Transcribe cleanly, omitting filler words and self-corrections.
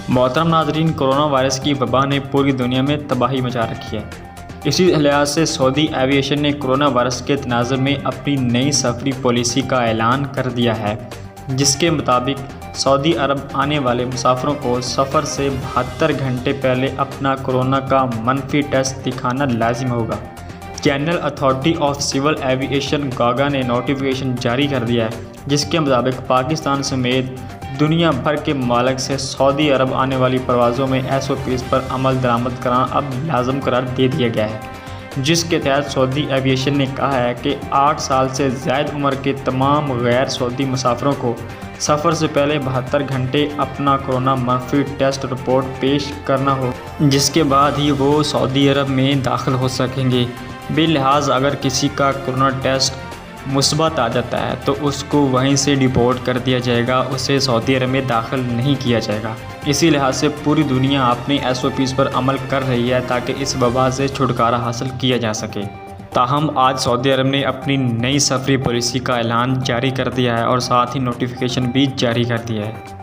मोहतरम नाज़रीन, corona virus की वबा ने पूरी दुनिया में तबाही मचा रखी है। इसी लिहाज से सऊदी एविएशन ने कोरोना वायरस के तनाज़ुर में अपनी नई सफरी पॉलिसी का ऐलान कर दिया है, जिसके मुताबिक सऊदी अरब आने वाले मुसाफिरों को सफ़र से 72 घंटे पहले अपना कोरोना का मनफी टेस्ट दिखाना लाजिम होगा। General authority of civil aviation गागा ने नोटिफिकेशन जारी कर दिया है, जिसके मुताबिक पाकिस्तान समेत दुनिया भर के ममालिक से सऊदी अरब आने वाली परवाज़ों में SOPs पर अमल दरामद कराना अब लाजम करार दे दिया गया है, जिसके तहत सऊदी एविएशन ने कहा है कि 8 साल से ज़ायद उम्र के तमाम गैर सऊदी मुसाफिरों को सफ़र से पहले 72 घंटे अपना कोरोना मनफी टेस्ट रिपोर्ट पेश करना हो, जिसके बाद ही वो सऊदी अरब में दाखिल हो सकेंगे। बिलहाज अगर किसी का कोरोना टेस्ट मुस्बत आ जाता है तो उसको वहीं से डिपोर्ट कर दिया जाएगा, उसे सऊदी अरब में दाखिल नहीं किया जाएगा। इसी लिहाज से पूरी दुनिया अपने SOPs पर अमल कर रही है ताकि इस वबा से छुटकारा हासिल किया जा सके। ताहम आज सऊदी अरब ने अपनी नई सफरी पॉलिसी का ऐलान जारी कर दिया है और साथ ही नोटिफिकेशन भी जारी कर दिया है।